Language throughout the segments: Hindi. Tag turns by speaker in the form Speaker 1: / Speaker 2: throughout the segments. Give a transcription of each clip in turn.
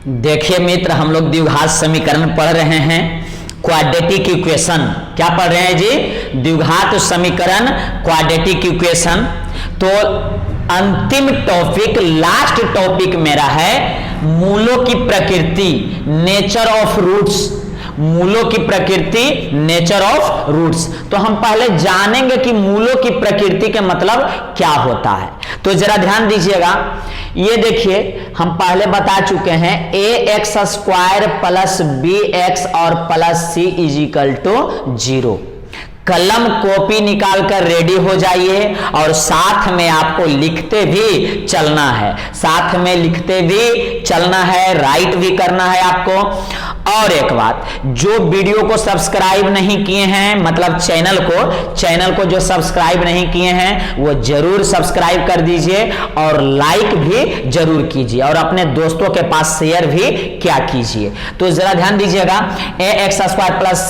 Speaker 1: देखिए मित्र, हम लोग द्विघात समीकरण पढ़ रहे हैं, क्वाड्रेटिक इक्वेशन। क्या पढ़ रहे हैं जी? द्विघात समीकरण, क्वाड्रेटिक इक्वेशन। तो अंतिम टॉपिक, लास्ट टॉपिक मेरा है मूलों की प्रकृति, नेचर ऑफ रूट्स। मूलों की प्रकृति, नेचर ऑफ रूट्स। तो हम पहले जानेंगे कि मूलों की प्रकृति के मतलब क्या होता है। तो जरा ध्यान दीजिएगा, ये देखिए हम पहले बता चुके हैं ax² प्लस bx और plus c is equal to 0। कलम कॉपी निकाल कर रेडी हो जाइए और साथ में आपको लिखते भी चलना है, साथ में लिखते भी चलना है, राइट भी करना है आपको। और एक बात, जो वीडियो को सब्सक्राइब नहीं किए हैं, मतलब चैनल को जो सब्सक्राइब नहीं किए हैं वो जरूर सब्सक्राइब कर दीजिए और लाइक भी जरूर कीजिए और अपने दोस्तों के पास शेयर भी क्या कीजिए। तो जरा ध्यान दीजिएगा, ax² plus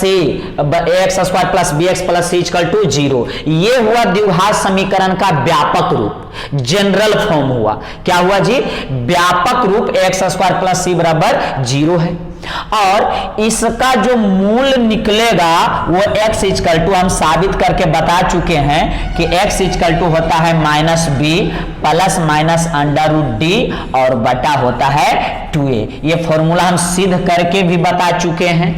Speaker 1: bx plus c equal to 0, ये हुआ द्विघात समीकरण का व्यापक रूप, जनरल फॉर्म हुआ। क्या हुआ जी? व्यापक रूप ax² प्लस c बराबर 0 है। और इसका जो मूल निकलेगा वो x इक्वल टू, हम साबित करके बता चुके हैं कि x इक्वल टू होता है -b प्लस माइनस √d और बटा होता है 2a। ये फॉर्मूला हम सिद्ध करके भी बता चुके हैं,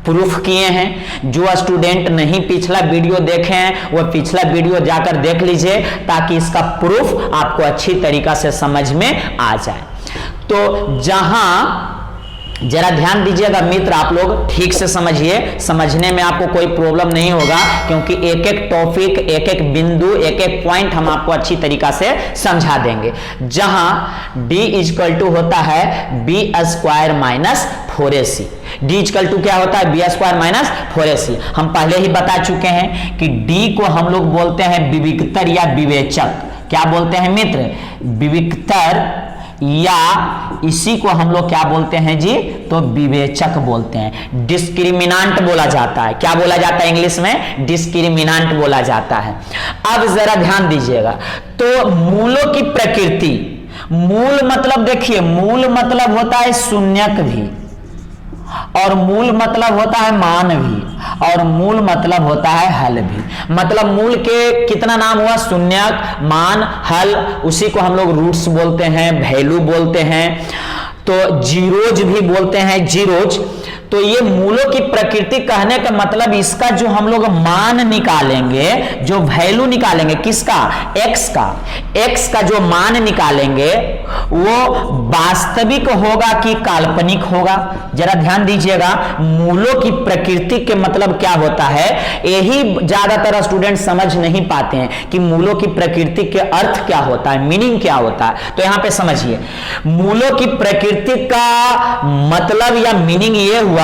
Speaker 1: प्रूफ किए हैं। जो स्टूडेंट नहीं पिछला वीडियो देखे हैं वो पिछला वीडियो जाकर देख लीजिए ताकि इसका प्रूफ आपको अच्छी तरीका से समझ में आ जाए। तो जहां जरा ध्यान दीजिएगा मित्र, आप लोग ठीक से समझिए, समझने में आपको कोई प्रॉब्लम नहीं होगा क्योंकि एक एक टॉपिक, एक एक बिंदु, एक एक पॉइंट हम आपको अच्छी तरीका से समझा देंगे। जहां d इक्वल टू होता है b² minus 4ac। d equal to क्या होता है? b² minus 4ac। हम पहले ही बता चुके हैं कि d को हम लोग बोलते हैं विविक्तर या विवेचक। क्या बोलते हैं मित्र? विविक्तर, या इसी को हम लोग क्या बोलते हैं जी? तो विवेचक बोलते हैं। डिस्क्रिमिनांट बोला जाता है। क्या बोला जाता है इंग्लिश में? डिस्क्रिमिनांट बोला जाता है। अब जरा ध्यान दीजिएगा, तो मूलों की प्रकृति, मूल मतलब देखिए, मूल मतलब होता है शून्यक भी, और मूल मतलब होता है मान भी, और मूल मतलब होता है हल भी। मतलब मूल के कितना नाम हुआ? शून्यक, मान, हल, उसी को हम लोग रूट्स बोलते हैं, वैल्यू बोलते हैं, तो जीरोज भी बोलते हैं, जीरोज। तो ये मूलों की प्रकृति कहने का मतलब इसका जो हम लोग मान निकालेंगे, जो वैल्यू निकालेंगे, किसका? x का जो मान निकालेंगे वो वास्तविक होगा कि काल्पनिक होगा। जरा ध्यान दीजिएगा, मूलों की प्रकृति के मतलब क्या होता है, यही ज्यादातर स्टूडेंट समझ नहीं पाते हैं कि मूलों की प्रकृति के अर्थ क्या होता है, मीनिंग क्या होता है। तो यहां पे समझिए, मूलों की प्रकृति का मतलब या मीनिंग ये हुआ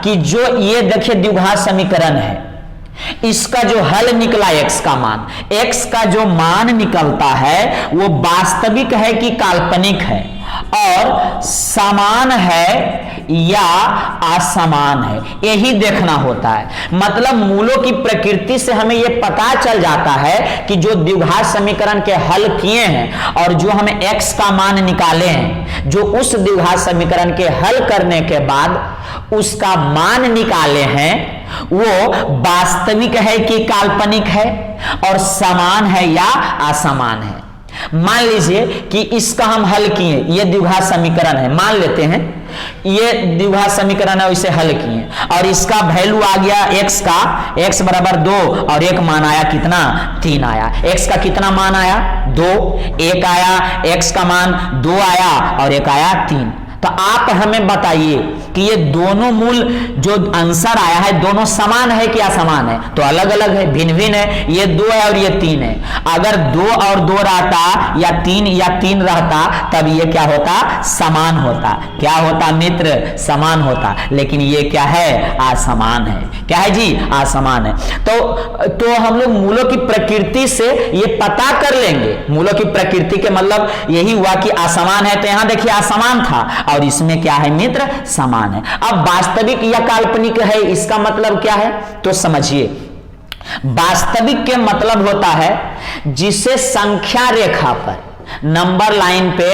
Speaker 1: कि जो ये देखिए द्विघात समीकरण है, इसका जो हल निकला x का जो मान निकलता है वो वास्तविक है कि काल्पनिक है, और समान है या असमान है, यही देखना होता है। मतलब मूलों की प्रकृति से हमें यह पता चल जाता है कि जो द्विघात समीकरण के हल किए हैं और जो हमें x का मान निकाले हैं, जो उस द्विघात समीकरण के हल करने के बाद उसका मान निकाले हैं, वो वास्तविक है कि काल्पनिक है, और समान है या असमान है। मान लीजिए कि इसका हम हल किए, ये द्विघात समीकरण है, मान लेते हैं ये द्विघात समीकरण है, इसे हल किए और इसका वैल्यू आ गया x का, x बराबर 2 और एक मान आया कितना? 3 आया। x का कितना मान आया? 2, एक आया, x का मान 2 आया और एक आया 3। तो आप हमें बताइए कि ये दोनों मूल जो आंसर आया है, दोनों समान है कि असमान है? तो अलग अलग है, भिन्न भिन्न है। ये 2 है और ये 3 है। अगर 2 और 2 रहता या 3 रहता तब ये क्या होता? समान होता। क्या होता मित्र? समान होता। लेकिन ये क्या है? असमान है। क्या है जी? असमान है। तो हम लोग मूलों की प्रकृति से ये पता कर लेंगे। मूलों की प्रकृति के मतलब यही हुआ कि असमान है, तो यहां देखिए असमान था और इसमें क्या है मित्र? समान है। अब वास्तविक या काल्पनिक है, इसका मतलब क्या है? तो समझिए, वास्तविक के मतलब होता है जिसे संख्या रेखा पर नंबर लाइन पे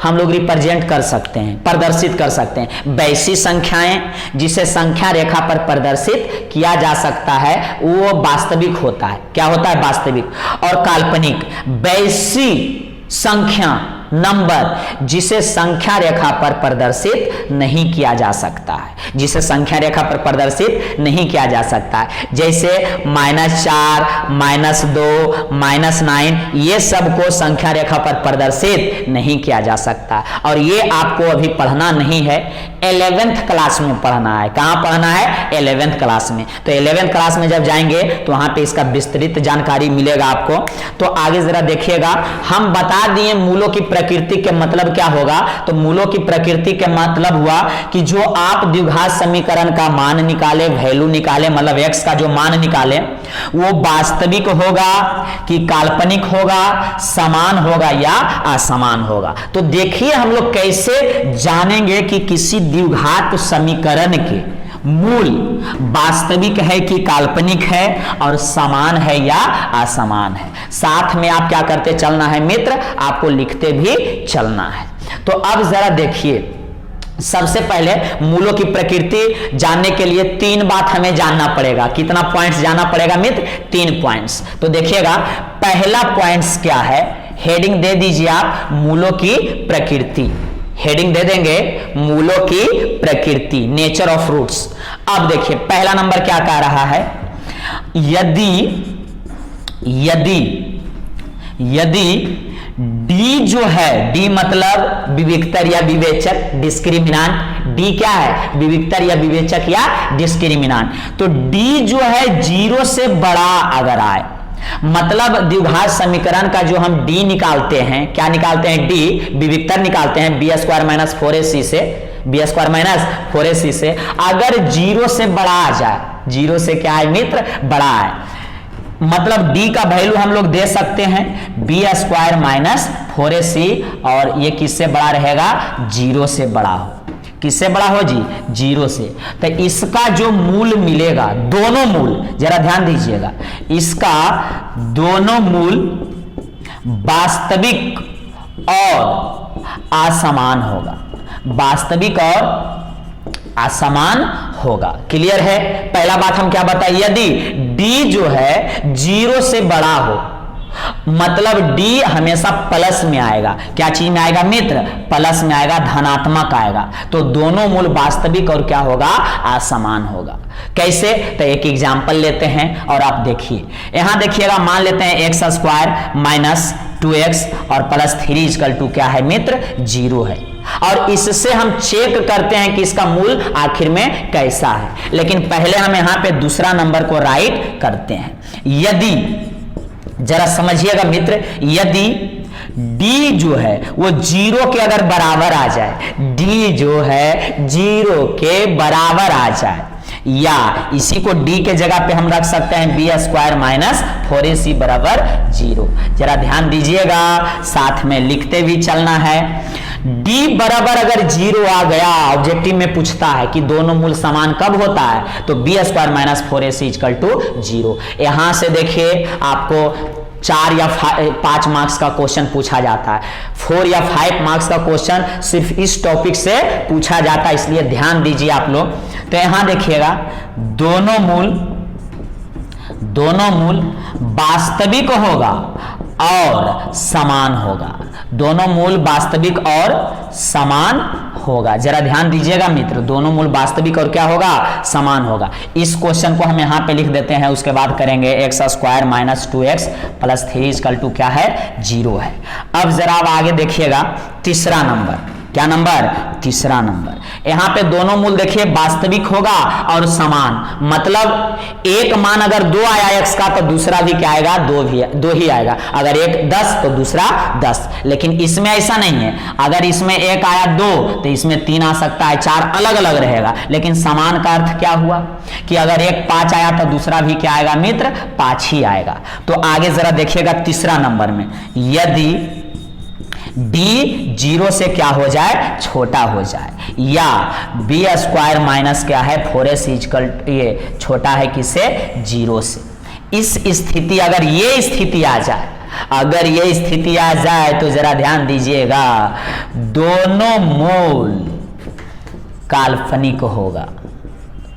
Speaker 1: हम लोग रिप्रेजेंट कर सकते हैं, प्रदर्शित कर सकते हैं। वैसी संख्याएं जिसे संख्या रेखा पर प्रदर्शित किया जा सकता है वो वास्तविक होता है। क्या होता है? वास्तविक। और काल्पनिक वैसी संख्या नंबर जिसे संख्या रेखा पर प्रदर्शित नहीं किया जा सकता है, जिसे संख्या रेखा पर प्रदर्शित नहीं किया जा सकता है, जैसे -4, -2, -9, ये सब को संख्या रेखा पर प्रदर्शित नहीं किया जा सकता। और ये आपको अभी पढ़ना नहीं है, 11th क्लास में पढ़ना है। कहां पढ़ना है? 11th क्लास में। तो 11th क्लास में जब जाएंगे तो वहां पे इसका विस्तृत जानकारी मिलेगा आपको। तो आगे जरा देखिएगा, हम बता दिए मूलों की प्रकृति के मतलब क्या होगा। तो मूलों की प्रकृति के मतलब हुआ कि जो आप द्विघात समीकरण का मान निकाले, वैल्यू निकाले, मतलब x का जो मान निकाले वो वास्तविक होगा कि काल्पनिक होगा, समान होगा या असमान होगा। तो देखिए हम लोग कैसे जानेंगे कि किसी द्विघात समीकरण के मूल वास्तविक है कि काल्पनिक है और समान है या असमान है। साथ में आप क्या करते चलना है मित्र, आपको लिखते भी चलना है। तो अब जरा देखिए, सबसे पहले मूलों की प्रकृति जानने के लिए 3 बात हमें जानना पड़ेगा। कितना पॉइंट्स जानना पड़ेगा मित्र? 3 पॉइंट्स। तो देखिएगा, पहला पॉइंट्स क्या है, हेडिंग दे दीजिए आप, मूलों की प्रकृति। हेडिंग दे देंगे मूलों की प्रकृति, नेचर ऑफ रूट्स। अब देखिए पहला नंबर क्या कह रहा है, यदि डी जो है, डी मतलब विविक्तर या विवेचक, डिस्क्रिमिनांट। डी क्या है? विविक्तर या विवेचक या डिस्क्रिमिनांट। तो डी जो है 0 से बड़ा अगर आए, मतलब द्विघात समीकरण का जो हम डी निकालते हैं, क्या निकालते हैं? डी विविक्तर निकालते हैं b² - 4ac से, b² - 4ac से। अगर 0 से बड़ा आ जाए, 0 से क्या है मित्र? बड़ा है, मतलब डी का वैल्यू हम लोग दे सकते हैं b² - 4ac, और ये किससे बड़ा रहेगा? 0 से बड़ा हो। किससे बड़ा हो जी? 0 से। तो इसका जो मूल मिलेगा, दोनों मूल जरा ध्यान दीजिएगा, इसका दोनों मूल वास्तविक और असमान होगा, वास्तविक और असमान होगा। क्लियर है? पहला बात हम क्या बताए, यदि डी जो है 0 से बड़ा हो, मतलब डी हमेशा प्लस में आएगा। क्या चीज में आएगा मित्र? प्लस में आएगा, धनात्मक आएगा। तो दोनों मूल वास्तविक और क्या होगा? असमान होगा। कैसे? तो एक एग्जांपल लेते हैं और आप देखिए, यहां देखिएगा, मान लेते हैं x² - 2x और +3 = क्या है मित्र? 0 है। और इससे हम चेक करते हैं कि इसका मूल आखिर में कैसा है। लेकिन पहले हम यहां पे दूसरा नंबर को राइट करते हैं। यदि, जरा समझिएगा मित्र, यदि d जो है वो 0 के अगर बराबर आ जाए, d जो है 0 के बराबर आ जाए, या इसी को d के जगह पे हम रख सकते हैं b² - 4ac = 0। जरा ध्यान दीजिएगा, साथ में लिखते भी चलना है। d बराबर अगर 0 आ गया, ऑब्जेक्टिव में पूछता है कि दोनों मूल समान कब होता है, तो b² - 4ac = 0। यहां से देखिए आपको 4 या 5 मार्क्स का क्वेश्चन पूछा जाता है, 4 या 5 मार्क्स का क्वेश्चन सिर्फ इस टॉपिक से पूछा जाता है, इसलिए ध्यान दीजिए आप लोग। तो यहां देखिएगा, दोनों मूल वास्तविक होगा और समान होगा, दोनों मूल वास्तविक और समान होगा। जरा ध्यान दीजिएगा मित्र, दोनों मूल वास्तविक और क्या होगा? समान होगा। इस क्वेश्चन को हम यहां पे लिख देते हैं, उसके बाद करेंगे x² - 2x + 3 = क्या है? 0 है। अब जरा आप आगे देखिएगा, तीसरा नंबर। क्या नंबर? तीसरा नंबर। यहां पे दोनों मूल देखिए वास्तविक होगा और समान, मतलब एक मान अगर 2 आया x का, तो दूसरा भी क्या आएगा? 2 ही आएगा। अगर एक 10 तो दूसरा 10। लेकिन इसमें ऐसा नहीं है, अगर इसमें 1 आया 2 तो इसमें 3 आ सकता है, 4 अलग अलग रहेगा। लेकिन समान का अर्थ क्या हुआ कि अगर एक 5 आया तो दूसरा भी क्या आएगा मित्र? 5 ही आएगा। तो आगे जरा देखिएगा, तीसरा नंबर में, यदि d 0 से क्या हो जाए? छोटा हो जाए, या b² - क्या है? 4ac ये छोटा है किससे? 0 से। इस स्थिति, अगर ये स्थिति आ जाए, अगर ये स्थिति आ जाए तो जरा ध्यान दीजिएगा, दोनों मूल काल्पनिक होगा,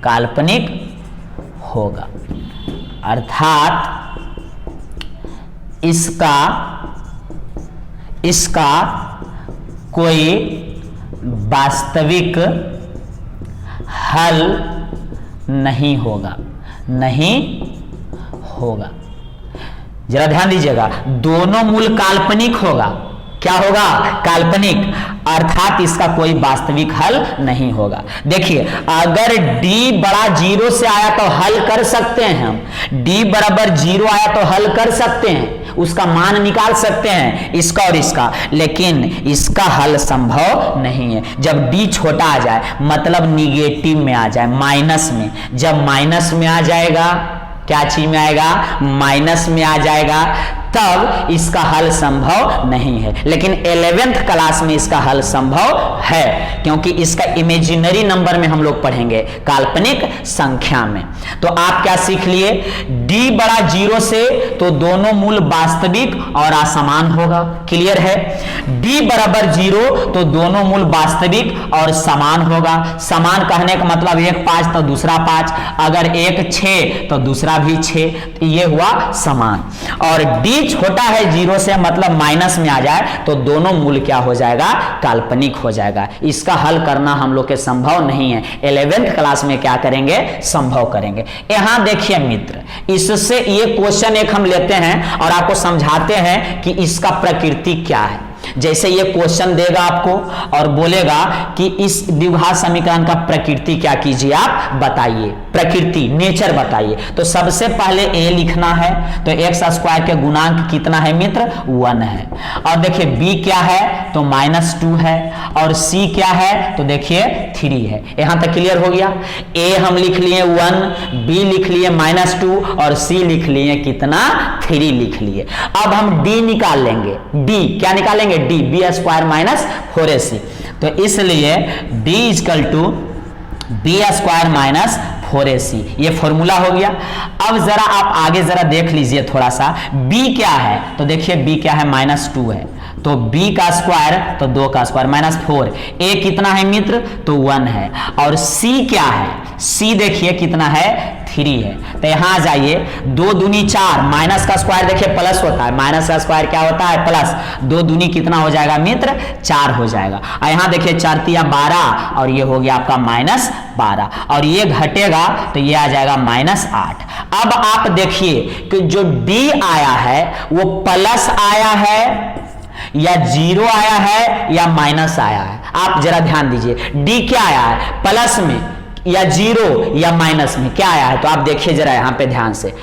Speaker 1: काल्पनिक होगा, अर्थात इसका कोई वास्तविक हल नहीं होगा, नहीं होगा। जरा ध्यान दीजिएगा, दोनों मूल काल्पनिक होगा, क्या होगा, काल्पनिक, अर्थात इसका कोई वास्तविक हल नहीं होगा। देखिए अगर d बड़ा 0 से आया तो हल कर सकते हैं हम, d बराबर 0 आया तो हल कर सकते हैं, उसका मान निकाल सकते हैं इसका और इसका, लेकिन इसका हल संभव नहीं है। जब d छोटा आ जाए मतलब निगेटिव में आ जाए, माइनस में, जब माइनस में आ जाएगा, क्या चीज में आएगा, माइनस में आ जाएगा, तब इसका हल संभव नहीं है। लेकिन 11th क्लास में इसका हल संभव है, क्योंकि इसका इमेजिनरी नंबर में हम लोग पढ़ेंगे, काल्पनिक संख्या में। तो आप क्या सीख लिए, d बड़ा 0 से तो दोनों मूल वास्तविक और असमान होगा, क्लियर है। d बराबर 0 तो दोनों मूल वास्तविक और समान होगा, समान कहने का मतलब एक 5 तो दूसरा 5, अगर एक 6 तो दूसरा भी 6, तो ये हुआ समान। और d छोटा है 0 से मतलब माइनस में आ जाए तो दोनों मूल क्या हो जाएगा, काल्पनिक हो जाएगा। इसका हल करना हम लोग के संभव नहीं है, 11th क्लास में क्या करेंगे, संभव करेंगे। यहां देखिए मित्र, इससे ये क्वेश्चन एक हम लेते हैं और आपको समझाते हैं कि इसका प्रकृति क्या है। जैसे ये क्वेश्चन देगा आपको और बोलेगा कि इस द्विघात समीकरण का प्रकृति क्या, कीजिए आप बताइए, प्रकृति, नेचर बताइए। तो सबसे पहले a लिखना है, तो x स्क्वायर के गुणांक कितना है मित्र, 1 है। और देखिए b क्या है, तो -2 है, और c क्या है, तो देखिए 3 है। यहां तक क्लियर हो गया। a हम लिख लिए 1, b लिख लिए -2 और c लिख लिए कितना, 3 लिख लिए। अब हम d निकाल लेंगे, d क्या निकालेंगे, d b स्क्वायर -4ac। तो इसलिए d equal to b square -4ac, ये फॉर्मूला हो गया। अब जरा आप आगे जरा देख लीजिए थोड़ा सा, b क्या है, तो देखिए b क्या है, -2 है, तो b का स्क्वायर तो 2 का स्क्वायर -4, a कितना है मित्र, तो 1 है, और c क्या है, c देखिए कितना है, 3 है। तो यहां आ जाइए, 2 दूनी 4, माइनस का स्क्वायर देखिए प्लस होता है, माइनस का स्क्वायर क्या होता है, प्लस, 2 दूनी कितना हो जाएगा मित्र, 4 हो जाएगा। और यहां देखिए 4 तिया 12 और ये हो गया आपका -12, और ये घटेगा तो ये आ जाएगा -8। अब आप देखिए कि जो d आया है वो प्लस आया है या 0 आया है या माइनस आया है, आप जरा ध्यान दीजिए। d क्या आया है, प्लस में या 0 या माइनस में, क्या आया है, तो आप देखिए जरा यहां पे ध्यान से,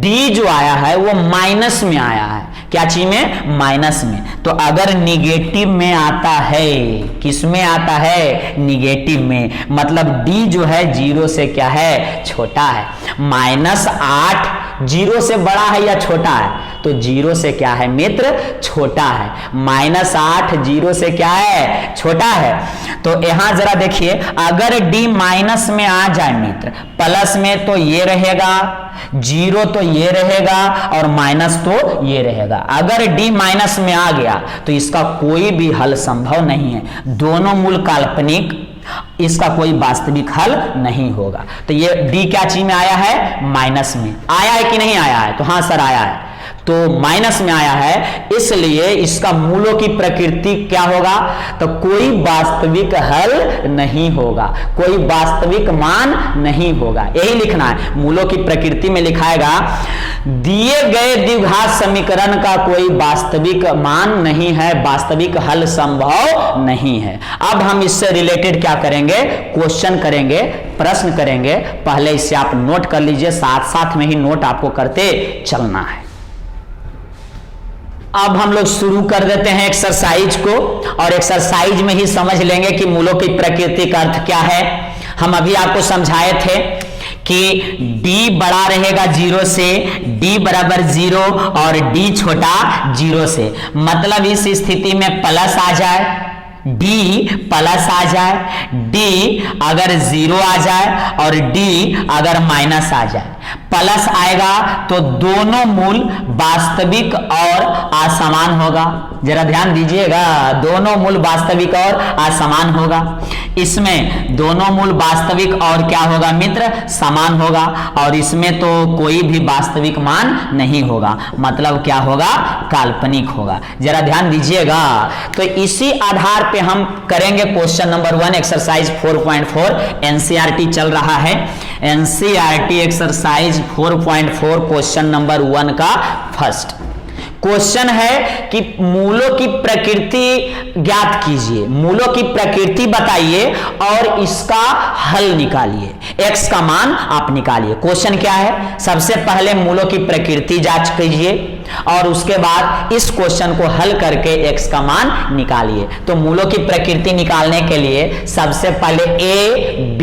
Speaker 1: d जो आया है वो माइनस में आया है, क्या चीज में, माइनस में। तो अगर निगेटिव में आता है, किस में आता है, निगेटिव में, मतलब d जो है 0 से क्या है, छोटा है। -8 0 से बड़ा है या छोटा है, तो 0 से क्या है मित्र, छोटा है। -8 0 से क्या है, छोटा है। तो यहां जरा देखिए, अगर d माइनस में आ जाए मित्र, प्लस में तो ये रहेगा, 0 तो ये रहेगा और माइनस तो ये रहेगा। अगर d माइनस में आ गया तो इसका कोई भी हल संभव नहीं है, दोनों मूल काल्पनिक, इसका कोई वास्तविक हल नहीं होगा। तो ये d क्या चीज में आया है, माइनस में आया है कि नहीं आया है, तो हाँ सर आया है, तो माइनस में आया है, इसलिए इसका मूलों की प्रकृति क्या होगा, तो कोई वास्तविक हल नहीं होगा, कोई वास्तविक मान नहीं होगा। यही लिखना है, मूलों की प्रकृति में लिखाएगा दिए गए द्विघात समीकरण का कोई वास्तविक मान नहीं है, वास्तविक हल संभव नहीं है। अब हम इससे रिलेटेड क्या करेंगे, क्वेश्चन करेंगे, प्रश्न करेंगे। पहले इससे आप नोट कर लीजिए, साथ साथ में ही नोट आपको करते चलना है। अब हम लोग शुरू कर देते हैं एक्सरसाइज को, और एक्सरसाइज में ही समझ लेंगे कि मूलों की प्रकृति का अर्थ क्या है। हम अभी आपको समझाए थे कि d बड़ा रहेगा 0 से, d बराबर 0 और d छोटा 0 से, मतलब इस स्थिति में प्लस आ जाए, d प्लस आ जाए, d अगर 0 आ जाए और d अगर माइनस आ जाए। प्लस आएगा तो दोनों मूल वास्तविक और असमान होगा। जरा ध्यान दीजिएगा, दोनों मूल वास्तविक और असमान होगा। इसमें दोनों मूल वास्तविक और क्या होगा मित्र, समान होगा, और इसमें तो कोई भी वास्तविक मान नहीं होगा, मतलब क्या होगा, काल्पनिक होगा। जरा ध्यान दीजिएगा। तो इसी आधार पे हम करेंगे क्वेश्चन नंबर 1 एक्सरसाइज 4.4। एनसीईआरटी चल रहा है, एनसीईआरटी एक्सरसाइज 4.4 क्वेश्चन नंबर 1 का फर्स्ट क्वेश्चन है कि मूलों की प्रकृति ज्ञात कीजिए, मूलों की प्रकृति बताइए और इसका हल निकालिए, x का मान आप निकालिए। क्वेश्चन क्या है, सबसे पहले मूलों की प्रकृति जांच कीजिए और उसके बाद इस क्वेश्चन को हल करके x का मान निकालिए। तो मूलों की प्रकृति निकालने के लिए सबसे पहले a, b,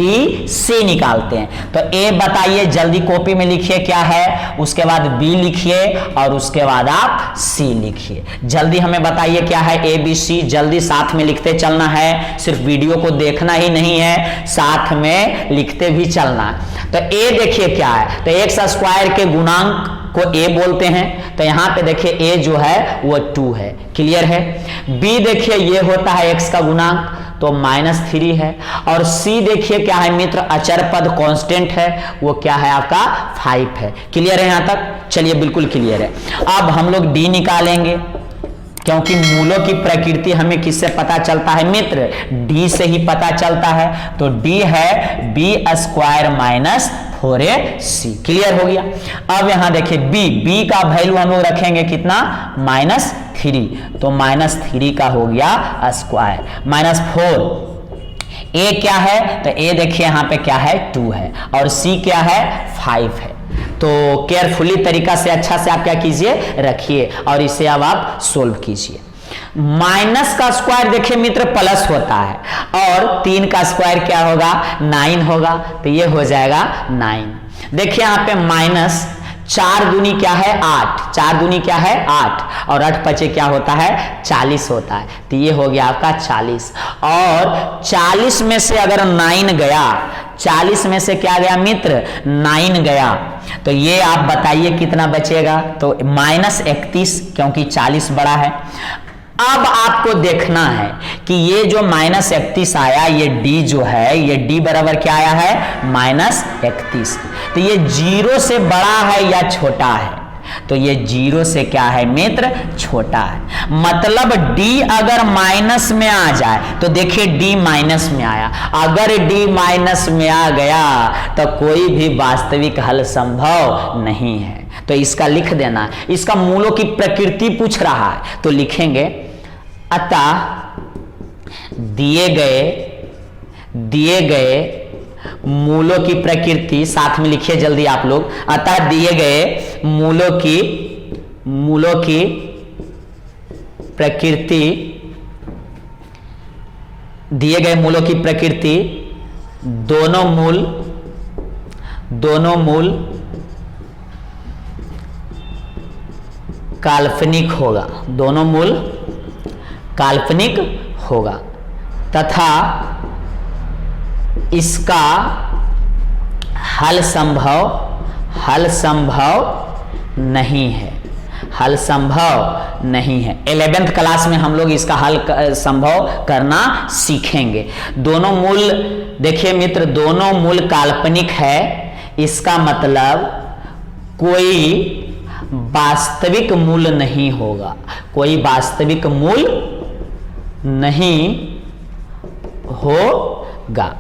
Speaker 1: c निकालते हैं। तो a बताइए, जल्दी कॉपी में लिखिए क्या है, उसके बाद b लिखिए और उसके बाद आप c लिखिए। जल्दी हमें बताइए क्या है a, b, c, जल्दी साथ में लिखते चलना है, सिर्फ वीडियो को देखना ही नहीं है, साथ में लिखते भी चलना। तो a देखिए क्या है, तो x स्क्वायर के गुणांक को a बोलते हैं, तो यहां पे देखिए a जो है वो 2 है, क्लियर है। b देखिए ये होता है x का गुणांक, तो -3 है। और c देखिए क्या है मित्र, अचर पद कांस्टेंट है, वो क्या है आपका 5 है। क्लियर है यहां तक, चलिए बिल्कुल क्लियर है। अब हम लोग d निकालेंगे, क्योंकि मूलों की प्रकृति हमें किससे पता चलता है मित्र, d से ही पता चलता है। तो d है b square minus 4ac, clear हो गया। अब यहां देखिए b का वैल्यू हम लोग रखेंगे कितना, -3, तो -3 का हो गया स्क्वायर, -4। a क्या है, तो a देखिए यहां पे क्या है 2 है, और c क्या है 5 है। तो केयरफुली तरीका से अच्छा से आप क्या कीजिए, रखिए और इसे अब आप सोल्व कीजिए। माइनस का स्क्वायर देखिए मित्र प्लस होता है, और 3 का स्क्वायर क्या होगा, 9 होगा, तो ये हो जाएगा 9। देखिए यहाँ पे माइनस 4 दूनी क्या है 8, 4 दूनी क्या है 8, और 8 पचे क्या होता है 40 होता है, तो ये हो गया आपका 40। और 40 में से अगर 9 गया, 40 में से क्या गया मित्र, 9 गया, तो ये आप बताइए कितना बचेगा, तो -31, क्योंकि 40 बड़ा है। अब आपको देखना है कि ये जो -31 आया, ये d जो है, ये d बराबर क्या आया है -31, तो ये 0 से बड़ा है या छोटा है, तो ये 0 से क्या है मित्र, छोटा है। मतलब d अगर माइनस में आ जाए, तो देखिए d माइनस में आया, अगर d माइनस में आ गया तो कोई भी वास्तविक हल संभव नहीं है, तो इसका लिख देना। इसका मूलों की प्रकृति पूछ रहा है, तो लिखेंगे अतः दिए गए मूलों की प्रकृति, साथ में लिखिए जल्दी आप लोग, अतः दिए गए मूलों की प्रकृति, दिए गए मूलों की प्रकृति दोनों मूल काल्पनिक होगा, दोनों मूल काल्पनिक होगा, तथा इसका हल संभव नहीं है, हल संभव नहीं है। 11th क्लास में हम लोग इसका हल संभव करना सीखेंगे। दोनों मूल देखिए मित्र, दोनों मूल काल्पनिक है, इसका मतलब कोई वास्तविक मूल नहीं होगा, कोई वास्तविक मूल नहीं होगा।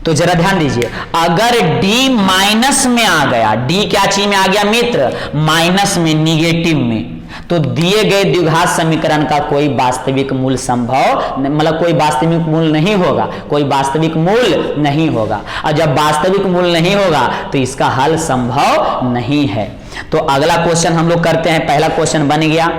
Speaker 1: तो जरा ध्यान दीजिए, अगर d माइनस में आ गया, d क्या चीज में आ गया मित्र, माइनस में, निगेटिव में, तो दिए गए द्विघात समीकरण का कोई वास्तविक मूल संभव, मतलब कोई वास्तविक मूल नहीं होगा, कोई वास्तविक मूल नहीं होगा। और जब वास्तविक मूल नहीं होगा तो इसका हल संभव नहीं है। तो अगला क्वेश्चन हम लोग करते हैं, पहला क्वेश्चन बन गया।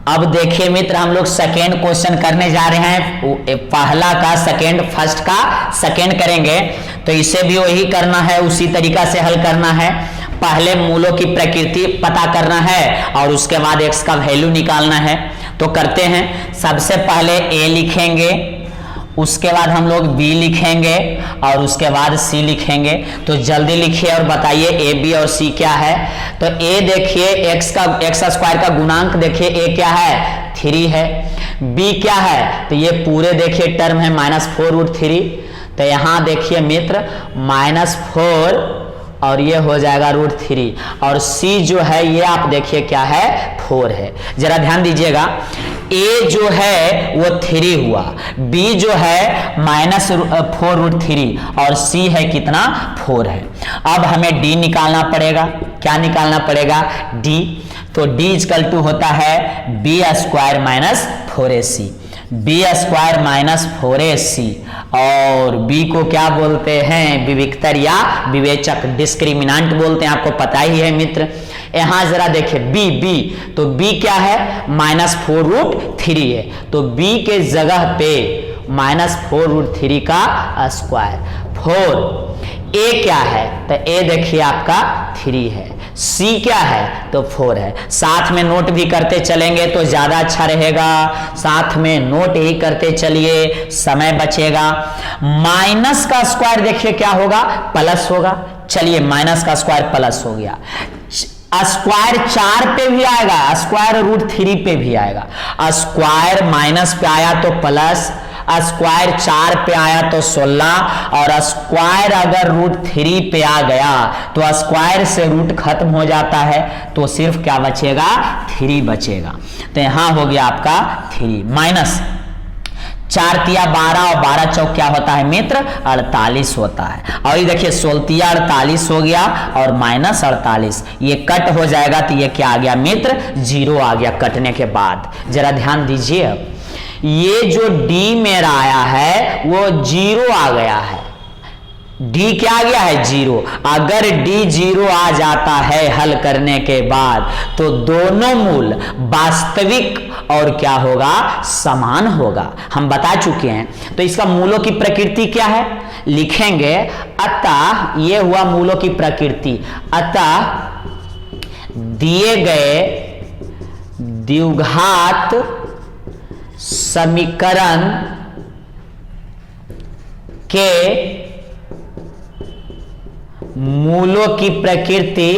Speaker 1: अब देखिए मित्र, हम लोग सेकेंड क्वेश्चन करने जा रहे हैं, पहला का सेकेंड, फर्स्ट का सेकेंड करेंगे, तो इसे भी वही करना है, उसी तरीका से हल करना है। पहले मूलों की प्रकृति पता करना है और उसके बाद x का वैल्यू निकालना है। तो करते हैं, सबसे पहले a लिखेंगे उसके बाद हम लोग b लिखेंगे और उसके बाद c लिखेंगे। तो जल्दी लिखिए और बताइए a b और c क्या है। तो a देखिए x स्क्वायर का गुणांक देखिए, a क्या है 3 है, b क्या है तो ये पूरे देखिए टर्म है -4√3। तो यहां देखिए मित्र -4 और ये हो जाएगा √3 और c जो है ये आप देखिए क्या है 4 है। जरा ध्यान दीजिएगा, a जो है वो 3 हुआ, b जो है -4√3 और c है कितना 4 है। अब हमें d निकालना पड़ेगा। क्या निकालना पड़ेगा d। तो d इक्वल टू होता है b square -4ac, b square -4ac और b को क्या बोलते हैं विविक्तर या विवेचक, डिस्क्रिमिनेंट बोलते हैं, आपको पता ही है मित्र। यहां जरा देखिए b तो b क्या है -4√3 है, तो b के जगह पे -4√3 का स्क्वायर 4। a क्या है तो a देखिए आपका 3 है, c क्या है तो 4 है। साथ में नोट भी करते चलेंगे तो ज्यादा अच्छा रहेगा, साथ में नोट ही करते चलिए, समय बचेगा। माइनस का स्क्वायर देखिए क्या होगा प्लस होगा। चलिए माइनस का स्क्वायर प्लस हो गया, स्क्वायर 4 पे भी आएगा, स्क्वायर √3 पे भी आएगा। स्क्वायर माइनस पे आया तो प्लस, स्क्वायर 4 पे आया तो 16 और स्क्वायर अगर √3 पे आ गया तो स्क्वायर से रूट खत्म हो जाता है तो सिर्फ क्या बचेगा 3 बचेगा। तो यहां हो गया आपका 3 माइनस 4 तिया 12 और 12 चौक क्या होता है मित्र 48 होता है। और ये देखिए 16 तिया 48 हो गया और -48 ये कट हो जाएगा तो ये क्या आ गया मित्र 0 आ गया कटने के बाद। जरा ध्यान दीजिए, अब ये जो d मेरा आया है वो 0 आ गया है, d क्या आ गया है 0। अगर d 0 आ जाता है हल करने के बाद तो दोनों मूल वास्तविक और क्या होगा समान होगा, हम बता चुके हैं। तो इसका मूलों की प्रकृति क्या है लिखेंगे, अतः ये हुआ मूलों की प्रकृति, अतः दिए गए द्विघात समीकरण के मूलों की प्रकृति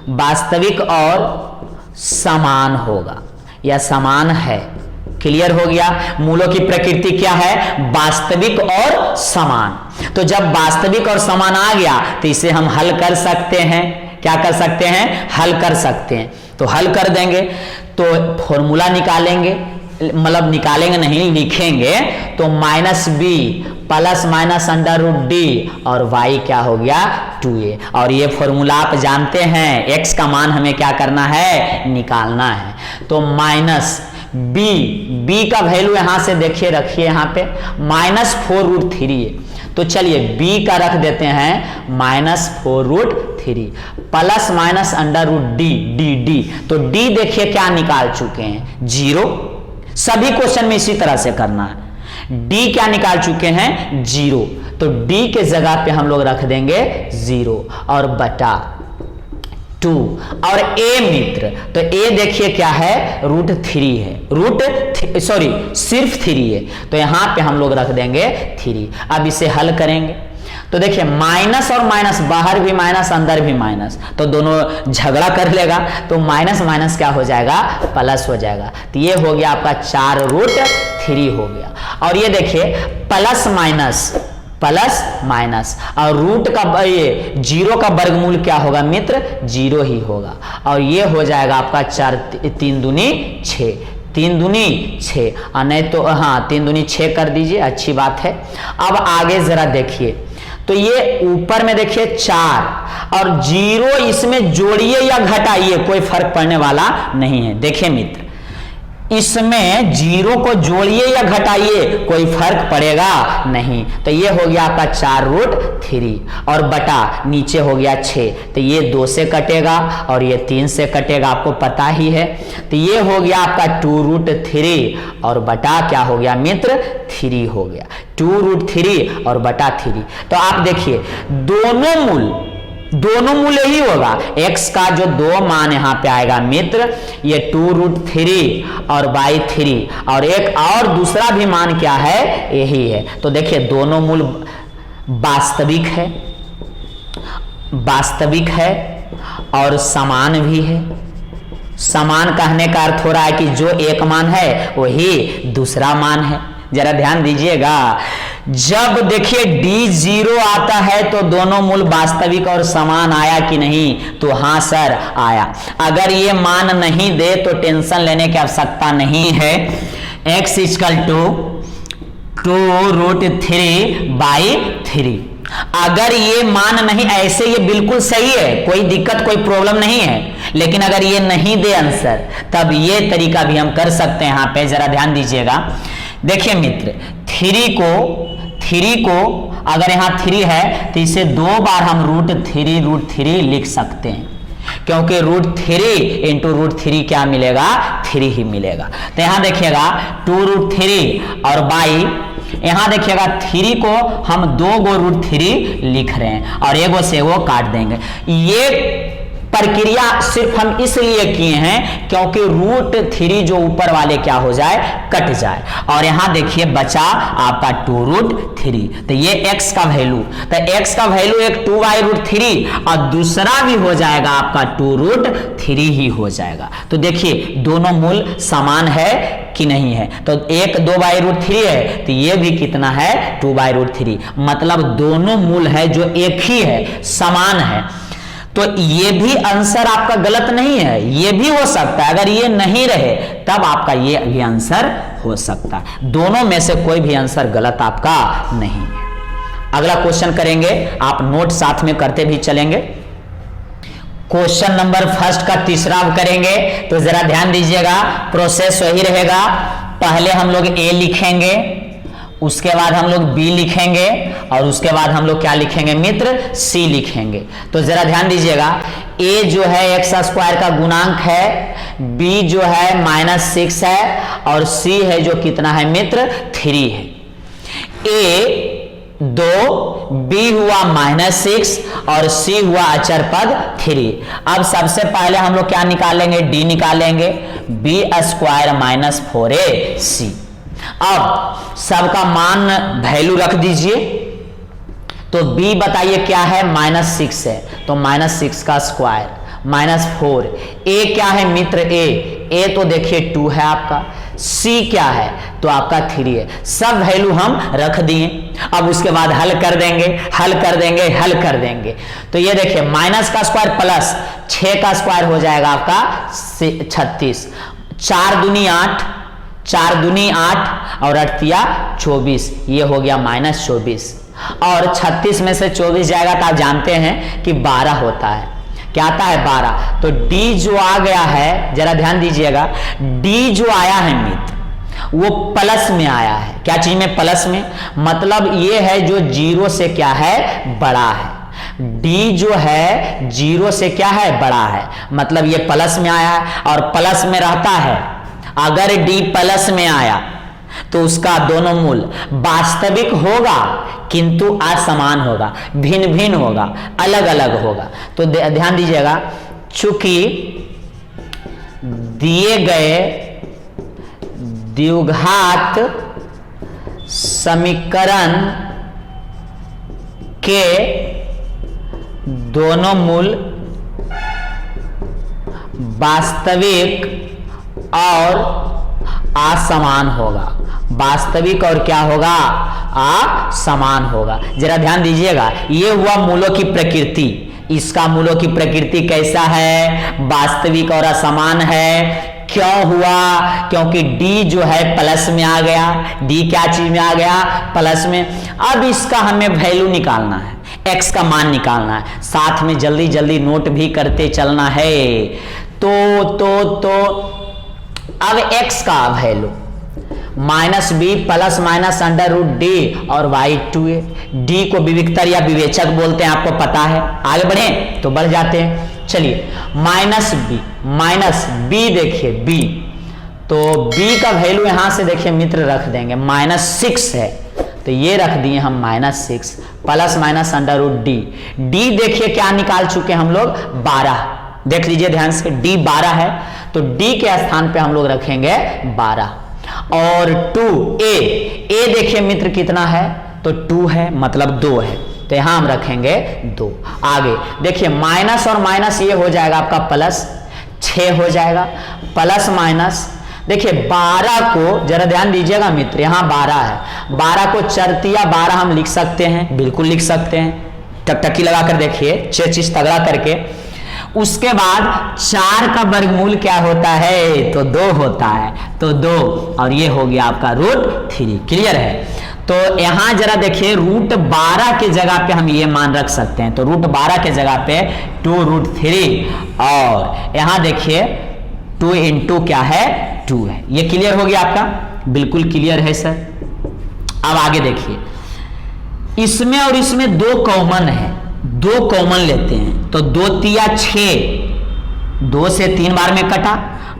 Speaker 1: वास्तविक और समान होगा या समान है। क्लियर हो गया, मूलों की प्रकृति क्या है वास्तविक और समान। तो जब वास्तविक और समान आ गया तो इसे हम हल कर सकते हैं, क्या कर सकते हैं हल कर सकते हैं। तो हल कर देंगे तो फॉर्मूला निकालेंगे, मतलब निकालेंगे नहीं लिखेंगे, तो -b प्लस माइनस √d और y क्या हो गया 2a। और ये फॉर्मूला आप जानते हैं, x का मान हमें क्या करना है निकालना है। तो b का वैल्यू यहां से देखिए रखिए, यहां पे -4√3 है, तो चलिए b का रख देते हैं -4√3 प्लस माइनस √d। तो d देखिए क्या निकाल चुके हैं 0, सभी क्वेश्चन में इसी तरह से करना है। d क्या निकाल चुके हैं 0, तो d के जगह पे हम लोग रख देंगे 0 और बटा 2 और a मित्र, तो a देखिए क्या है √3 है, सिर्फ 3 है, तो यहां पे हम लोग रख देंगे 3। अब इसे हल करेंगे तो देखिए माइनस और माइनस, बाहर भी माइनस अंदर भी माइनस, तो दोनों झगड़ा कर लेगा, तो माइनस माइनस क्या हो जाएगा प्लस हो जाएगा। तो ये हो गया आपका 4√3 हो गया। और ये देखिए प्लस माइनस और रूट का ये 0 का वर्गमूल क्या होगा मित्र 0 ही होगा। और ये हो जाएगा आपका 4 3 दूनी 6, 3 दूनी 6, नहीं तो हाँ 3 दूनी 6 कर दीजिए, अच्छी बात है। अब आगे जरा देखिए, तो ये ऊपर में देखिए 4 और 0 इसमें जोड़िए या घटाइए कोई फर्क पड़ने वाला नहीं है। देखिए मित्र, इसमें 0 को जोड़िए या घटाइए कोई फर्क पड़ेगा नहीं। तो ये हो गया आपका 4√3 और बटा नीचे हो गया 6, तो ये 2 से कटेगा और ये 3 से कटेगा, आपको पता ही है। तो ये हो गया आपका 2√3 और बटा क्या हो गया मित्र 3 हो गया, 2√3 और बटा 3। तो आप देखिए दोनों मूल दोनों मूल्य ही होगा। x का जो दो मान यहां पे आएगा मित्र, ये 2√3 और बाई 3, और एक और दूसरा भी मान क्या है, यही है। तो देखिए दोनों मूल वास्तविक है, वास्तविक है और समान भी है। समान कहने का अर्थ हो रहा है कि जो एक मान है वही दूसरा मान है। जरा ध्यान दीजिएगा, जब देखिए d 0 आता है तो दोनों मूल वास्तविक और समान आया कि नहीं, तो हां सर आया। अगर ये मान नहीं दे तो टेंशन लेने की आवश्यकता नहीं है। x = 2√3/3। अगर ये मान नहीं, ऐसे ये बिल्कुल सही है, कोई दिक्कत कोई प्रॉब्लम नहीं है, लेकिन अगर ये नहीं दे आंसर तब ये तरीका भी हम कर सकते हैं। यहां पे जरा ध्यान दीजिएगा, देखिए मित्र 3 को अगर यहां 3 है तो इसे 2 बार हम √3 लिख सकते हैं, क्योंकि √3 × √3 क्या मिलेगा, 3 ही मिलेगा। तो यहां देखिएगा 2√3 और बाई यहां देखिएगा 3 को हम 2 गो √3 लिख रहे हैं और एगो से वो काट देंगे। ये प्रक्रिया सिर्फ हम इसलिए किए हैं क्योंकि √3 जो ऊपर वाले क्या हो जाए, कट जाए, और यहां देखिए बचा आपका 2√3। तो ये x का वैल्यू, तो x का वैल्यू एक 2/√3 और दूसरा भी हो जाएगा आपका 2√3 ही हो जाएगा। तो देखिए दोनों मूल समान है कि नहीं है, तो एक 2/√3 है तो ये भी कितना है, 2/√3। मतलब दोनों मूल है जो एक ही है, समान है। तो ये भी आंसर आपका गलत नहीं है, ये भी हो सकता है। अगर ये नहीं रहे तब आपका ये भी आंसर हो सकता है। दोनों में से कोई भी आंसर गलत आपका नहीं है। अगला क्वेश्चन करेंगे, आप नोट साथ में करते भी चलेंगे। क्वेश्चन नंबर फर्स्ट का तीसरा करेंगे, तो जरा ध्यान दीजिएगा, प्रोसेस वही रहेगा। पहले हम लोग ए लिखेंगे, उसके बाद हम लोग बी लिखेंगे और उसके बाद हम लोग क्या लिखेंगे मित्र, सी लिखेंगे। तो जरा ध्यान दीजिएगा, ए जो है x² का गुणांक है, बी जो है -6 है और सी है जो कितना है मित्र, 3 है। ए 2, बी हुआ -6 और सी हुआ अचर पद 3। अब सबसे पहले हम लोग क्या निकालेंगे, डी निकालेंगे, b² - 4ac। अब सबका मान वैल्यू रख दीजिए, तो b बताइए क्या है, -6 है तो -6 का स्क्वायर -4। a क्या है मित्र, a तो देखिए 2 है आपका, c क्या है तो आपका 3 है। सब वैल्यू हम रख दिए। अब उसके बाद हल कर देंगे, हल कर देंगे, हल कर देंगे। तो ये देखिए माइनस का स्क्वायर प्लस 6 का स्क्वायर हो जाएगा आपका 36, 4 दूनी 8, 4 दूनी 8 और 8 तिया 24, ये हो गया -24। और 36 में से 24 जाएगा तो आप जानते हैं कि 12 होता है, क्या आता है 12। तो D जो आ गया है, जरा ध्यान दीजिएगा, D जो आया है मित्र वो प्लस में आया है। क्या चीज में, प्लस में, मतलब ये है जो 0 से क्या है, बड़ा है। D जो है 0 से क्या है, बड़ा है, मतलब ये प्लस में आया है और प्लस में रहता है। अगर D प्लस में आया तो उसका दोनों मूल वास्तविक होगा किंतु असमान होगा, भिन्न भिन्न होगा, अलग अलग होगा। तो ध्यान दीजिएगा, चूंकि दिए गए द्विघात समीकरण के दोनों मूल वास्तविक और असमान होगा, वास्तविक और क्या होगा, असमान होगा। जरा ध्यान दीजिएगा, ये हुआ मूलों की प्रकृति। इसका मूलों की प्रकृति कैसा है, वास्तविक और असमान है। क्यों हुआ, क्योंकि D जो है प्लस में आ गया। D क्या चीज में आ गया, प्लस में। अब इसका हमें वैल्यू निकालना है, x का मान निकालना है, साथ में जल्दी जल्दी नोट भी करते चलना है। तो अब x का value -b plus minus √d और y2a। d को विविक्तर या विवेचक बोलते हैं, आपको पता है। आगे बढ़े तो बढ़ जाते हैं, चलिए। -b देखिए b, तो b का वैल्यू यहां से देखिए मित्र रख देंगे, -6 है तो ये रख दिए हम -6 plus minus under root D. D देखिए क्या निकाल चुके हम लोग 12, देख लीजिए ध्यान से, डी 12 है तो डी के स्थान पे हम लोग रखेंगे 12। और 2 ए देखिए मित्र कितना है, तो 2 है मतलब 2 है, तो यहां हम रखेंगे 2। आगे देखिए माइनस और माइनस ये हो जाएगा आपका प्लस, 6 हो जाएगा प्लस माइनस। देखिए 12 को जरा ध्यान दीजिएगा मित्र, यहां 12 है, 12 को चरतिया 12 हम लिख सकते हैं, बिल्कुल लिख सकते हैं, टकटकी लगाकर देखिए, चेचिस तगड़ा करके। उसके बाद 4 का वर्गमूल क्या होता है, तो 2 होता है, तो 2 और ये हो गया आपका √3। क्लियर है? तो यहां जरा देखिए √12 के जगह पे हम ये मान रख सकते हैं, तो √12 के जगह पे 2√3 और यहां देखिए 2 इंटू क्या है 2 है। ये क्लियर हो गया आपका? बिल्कुल क्लियर है सर। अब आगे देखिए, इसमें और इसमें 2 कॉमन है, 2 कॉमन लेते हैं, तो 2 तिया 6, 2 से 3 बार में कटा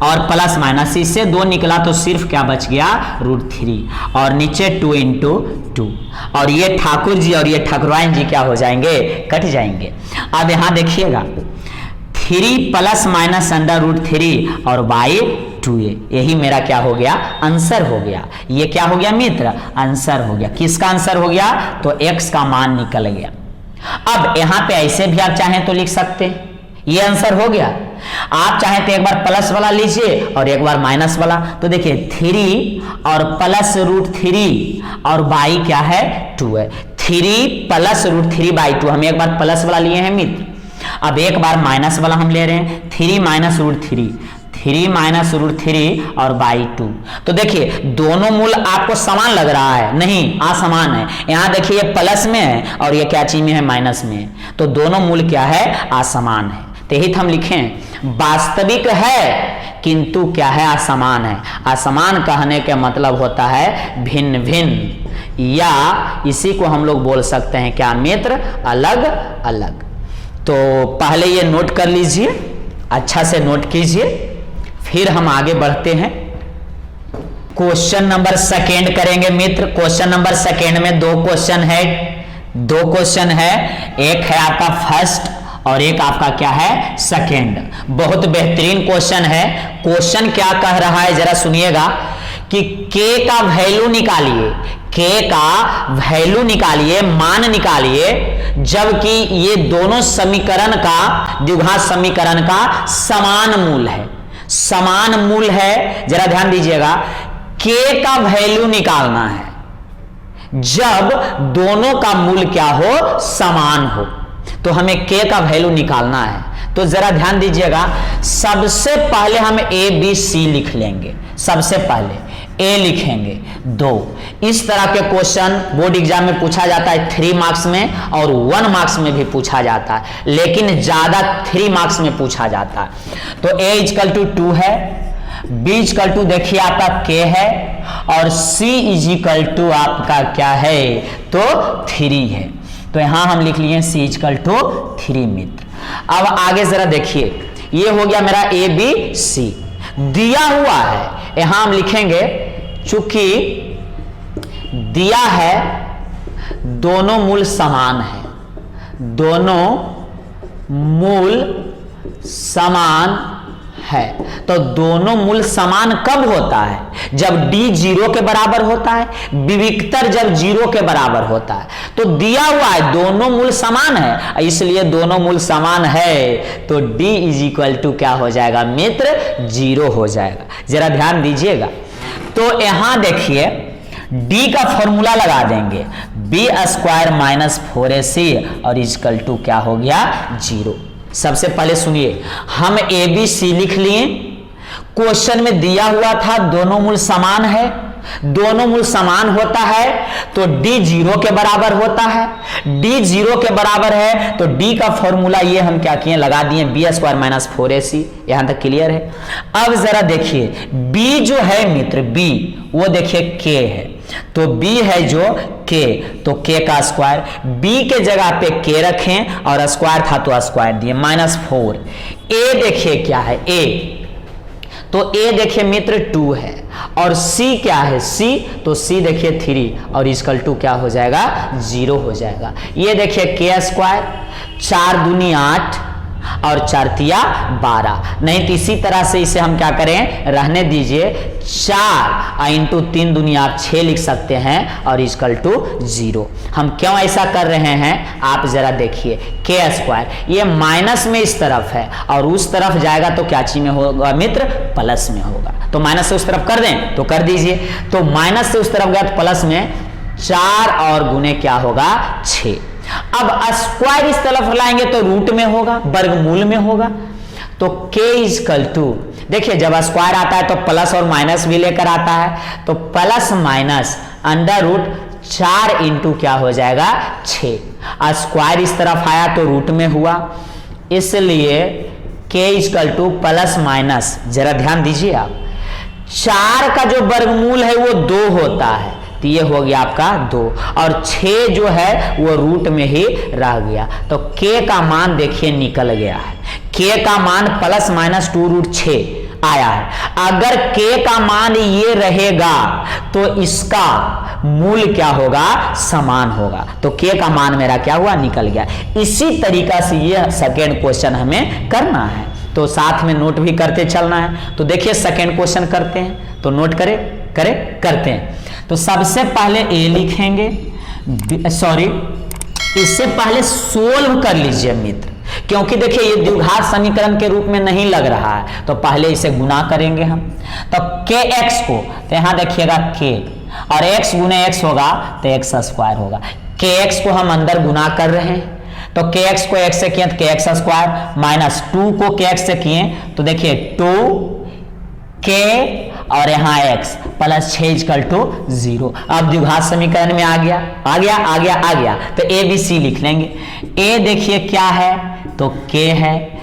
Speaker 1: और प्लस माइनस इससे 2 निकला तो सिर्फ क्या बच गया √3 और नीचे 2 इंटू 2 और ये ठाकुर जी और ये ठाकुराइन जी क्या हो जाएंगे, कट जाएंगे। अब यहां देखिएगा 3 प्लस माइनस अंडर √3 और बाई 2a, यही मेरा क्या हो गया, आंसर हो गया। ये क्या हो गया मित्र, आंसर हो गया। किसका आंसर हो गया, तो x का मान निकल गया। अब यहां पे ऐसे भी आप चाहें तो लिख सकते हैं, ये आंसर हो गया। आप चाहें तो एक बार प्लस वाला लीजिए और एक बार माइनस वाला, तो देखिए 3 और प्लस √3 और बाई क्या है 2 है, 3 प्लस √3 बाई 2, हम एक बार प्लस वाला लिए हैं मित्र, अब एक बार माइनस वाला हम ले रहे हैं, 3 माइनस √3, 3 माइनस √3 और बाई 2। तो देखिए दोनों मूल आपको समान लग रहा है, नहीं असमान है। यहां देखिए ये प्लस में है और ये क्या चीज में है, माइनस में है, तो दोनों मूल क्या है, असमान है। तो यही हम लिखें वास्तविक है किंतु क्या है, असमान है। असमान कहने के मतलब होता है भिन्न भिन्न, या इसी को हम लोग बोल सकते हैं क्या मित्र, अलग अलग। तो पहले ये नोट कर लीजिए, अच्छा से नोट कीजिए, फिर हम आगे बढ़ते हैं। क्वेश्चन नंबर सेकेंड करेंगे मित्र। क्वेश्चन नंबर सेकेंड में 2 क्वेश्चन है, 2 क्वेश्चन है, एक है आपका फर्स्ट और एक आपका क्या है सेकेंड। बहुत बेहतरीन क्वेश्चन है। क्वेश्चन क्या कह रहा है जरा सुनिएगा कि k का वैल्यू निकालिए, k का वैल्यू निकालिए, मान निकालिए, जबकि ये दोनों समीकरण का, द्विघात समीकरण का समान मूल है, समान मूल है। जरा ध्यान दीजिएगा, k का वैल्यू निकालना है जब दोनों का मूल क्या हो, समान हो, तो हमें k का वैल्यू निकालना है। तो जरा ध्यान दीजिएगा, सबसे पहले हम a b c लिख लेंगे, सबसे पहले a लिखेंगे 2। इस तरह के क्वेश्चन बोर्ड एग्जाम में पूछा जाता है 3 मार्क्स में और 1 मार्क्स में भी पूछा जाता है, लेकिन ज्यादा 3 मार्क्स में पूछा जाता है। तो a = 2 है, b = देखिए आपका k है और c = आपका क्या है, तो 3 है। तो यहां हम लिख लिए c = 3 मित्र। अब आगे जरा देखिए, ये हो गया मेरा a b c दिया हुआ है, यहां हम लिखेंगे चूंकि दिया है दोनों मूल समान है, दोनों मूल समान है। तो दोनों मूल समान कब होता है, जब d 0 के बराबर होता है, विविक्तर जब 0 के बराबर होता है। तो दिया हुआ है दोनों मूल समान है, इसलिए दोनों मूल समान है, तो d = क्या हो जाएगा मित्र, 0 हो जाएगा। जरा ध्यान दीजिएगा, तो यहां देखिए d का फॉर्मूला लगा देंगे, b² - 4ac और = क्या हो गया 0। सबसे पहले सुनिए, हम a b c लिख लिए, क्वेश्चन में दिया हुआ था दोनों मूल समान है, दोनों मूल समान होता है तो d 0 के बराबर होता है, d 0 के बराबर है तो d का फॉर्मूला ये हम क्या किए, लगा दिए b² - 4ac। यहां तक क्लियर है। अब जरा देखिए b जो है मित्र, b वो देखिए k है, तो b है जो k, तो k का स्क्वायर, b के जगह पे k रखें और स्क्वायर था तो स्क्वायर दिए -4। a देखिए क्या है a, तो a देखिए मित्र 2 है और c क्या है c, तो c देखिए 3 और इक्वल टू क्या हो जाएगा 0 हो जाएगा। ये देखिए के स्क्वायर 4 दूनी 8 और 4 तिया 12, नहीं तो इसी तरह से इसे हम क्या करें, रहने दीजिए 4 इंटू 3 दूनी आप 6 लिख सकते हैं और इक्वल टू 0। हम क्यों ऐसा कर रहे हैं आप जरा देखिए, के स्क्वायर ये माइनस में इस तरफ है और उस तरफ जाएगा तो क्या चीज में होगा मित्र, प्लस में होगा। तो माइनस से उस तरफ कर दें तो कर दीजिए, तो माइनस से उस तरफ गया तो प्लस में 4 और गुने क्या होगा 6। अब स्क्वायर इस तरफ लाएंगे तो रूट में होगा, वर्गमूल में होगा। तो k इक्वल टू देखिए जब स्क्वायर आता है तो प्लस और माइनस भी लेकर आता है, तो plus minus under root 4 into क्या हो जाएगा 6। स्क्वायर इस तरफ आया तो रूट में हुआ, इसलिए k equal two plus minus, जरा ध्यान दीजिए आप, 4 का जो वर्गमूल है वो 2 होता है, तो ये हो गया आपका 2 और 6 जो है वो रूट में ही रह गया। तो k का मान देखिए निकल गया है, k का मान प्लस माइनस 2 रूट 6 आया है। अगर k का मान ये रहेगा तो इसका मूल क्या होगा, समान होगा। तो k का मान मेरा क्या हुआ, निकल गया। इसी तरीका से ये सेकेंड क्वेश्चन हमें करना है, तो साथ में नोट भी करते चलना है। तो देखिए सेकेंड क्वेश्चन करते हैं, तो नोट करते हैं। तो सबसे पहले a लिखेंगे, सॉरी इससे पहले सोल्व कर लीजिए मित्र, क्योंकि देखिए ये द्विघात समीकरण के रूप में नहीं लग रहा है, तो पहले इसे गुना करेंगे हम। तो kx को, तो यहां देखिएगा k और x गुने x होगा तो x स्क्वायर होगा। kx को हम अंदर गुना कर रहे हैं, तो kx को x से किए तो kx स्क्वायर माइनस 2 को kx से किए तो देखिए 2k और यहाँ x प्लस 6 इक्वल टू 0। अब द्विघात समीकरण में आ गया तो a b c लिख लेंगे। a देखिए क्या है तो k है,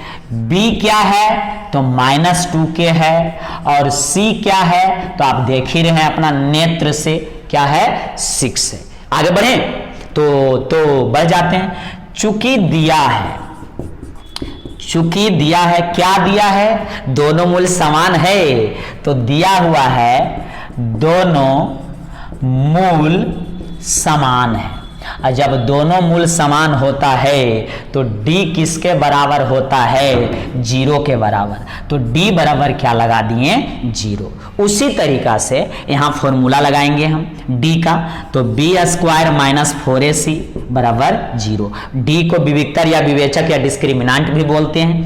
Speaker 1: b क्या है तो माइनस 2k है और c क्या है तो आप देख ही रहे हैं अपना नेत्र से क्या है 6 है। आगे बढ़े तो बढ़ जाते हैं। चूंकि दिया है क्या दिया है, दोनों मूल समान है, तो दिया हुआ है दोनों मूल समान है। और जब दोनों मूल समान होता है तो d किसके बराबर होता है, 0 के बराबर। तो d बराबर क्या लगा दिए 0। उसी तरीका से यहाँ फॉर्मूला लगाएंगे हम d का, तो b स्क्वायर माइनस 4ac बराबर 0। d को विविक्तर या विवेचक या डिस्क्रिमिनेंट भी बोलते हैं।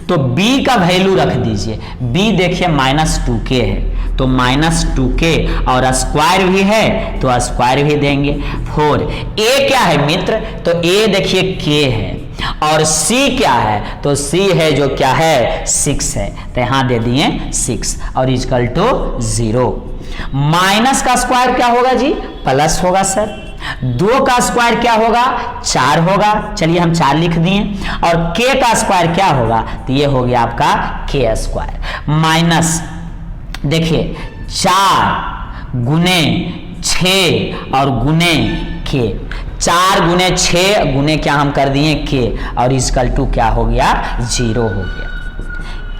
Speaker 1: तो b का वैल्यू रख दीजिए, b देखिए माइनस 2k है तो माइनस 2k और स्क्वायर भी है तो स्क्वायर भी देंगे। 4 a क्या है मित्र, तो a देखिए k है और c क्या है तो c है जो क्या है 6 है, तो यहां दे दिए 6 और इक्वल टू 0। माइनस का स्क्वायर क्या होगा जी, प्लस होगा सर। 2 का स्क्वायर क्या होगा 4 होगा, चलिए हम 4 लिख दिए। और k का स्क्वायर क्या होगा तो ये हो गया आपका k स्क्वायर माइनस देखिए 4 गुने 6 और गुने k, 4 गुने 6 गुने क्या हम कर दिए k और इक्वल टू क्या हो गया 0 हो गया।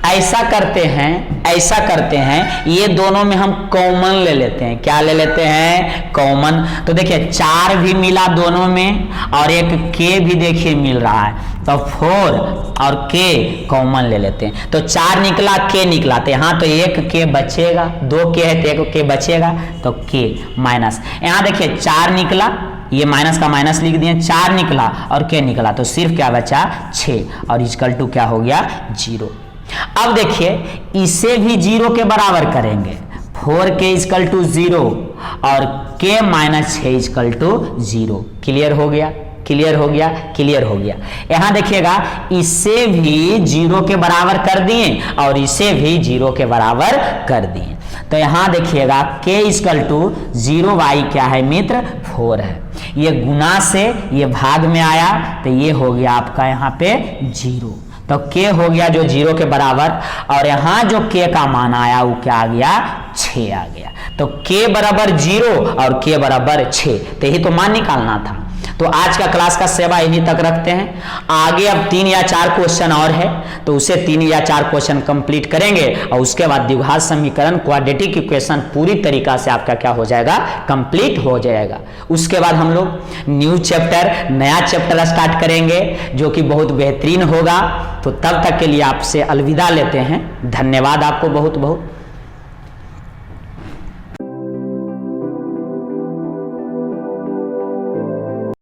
Speaker 1: ऐसा करते हैं ये दोनों में हम कॉमन ले लेते हैं। क्या ले लेते हैं, कॉमन। तो देखिए 4 भी मिला दोनों में और एक k भी देखिए मिल रहा है, तो 4 और k कॉमन ले लेते हैं। तो 4 निकला k निकला, तो यहाँ तो एक k बचेगा, 2 k है तो एक k बचेगा, तो k माइनस यहाँ देखिए 4 निकला, ये माइनस का माइनस लिख दिए, 4 निकला और k निकला, तो सिर्फ क्या बचा 6 और इक्वल टू क्या हो गया 0। अब देखिए इसे भी 0 के बराबर करेंगे, 4k इक्वल टू 0 और k minus 6 equal to 0। Clear हो गया। यहां देखिएगा इसे भी 0 के बराबर कर दिए और इसे भी 0 के बराबर कर दिए। तो यहां देखिएगा k इक्वल टू 0y क्या है मित्र 4 है। ये गुना से ये भाग में आया तो ये हो गया आपका यहाँ पे 0, तो k हो गया जो 0 के बराबर और यहाँ जो k का मान आया वो क्या आ गया 6 आ गया। तो k बराबर 0 और k बराबर 6, तो यही तो मान निकालना था। तो आज का क्लास का सेवा यहीं तक रखते हैं। आगे अब 3 या 4 क्वेश्चन और है, तो उसे 3 या 4 क्वेश्चन कंप्लीट करेंगे और उसके बाद द्विघात समीकरण क्वाड्रेटिक इक्वेशन पूरी तरीका से आपका क्या हो जाएगा, कंप्लीट हो जाएगा। उसके बाद हम लोग न्यू चैप्टर, नया चैप्टर स्टार्ट करेंगे जो कि बहुत बेहतरीन होगा। तो तब तक के लिए आपसे अलविदा लेते हैं। धन्यवाद आपको बहुत बहुत।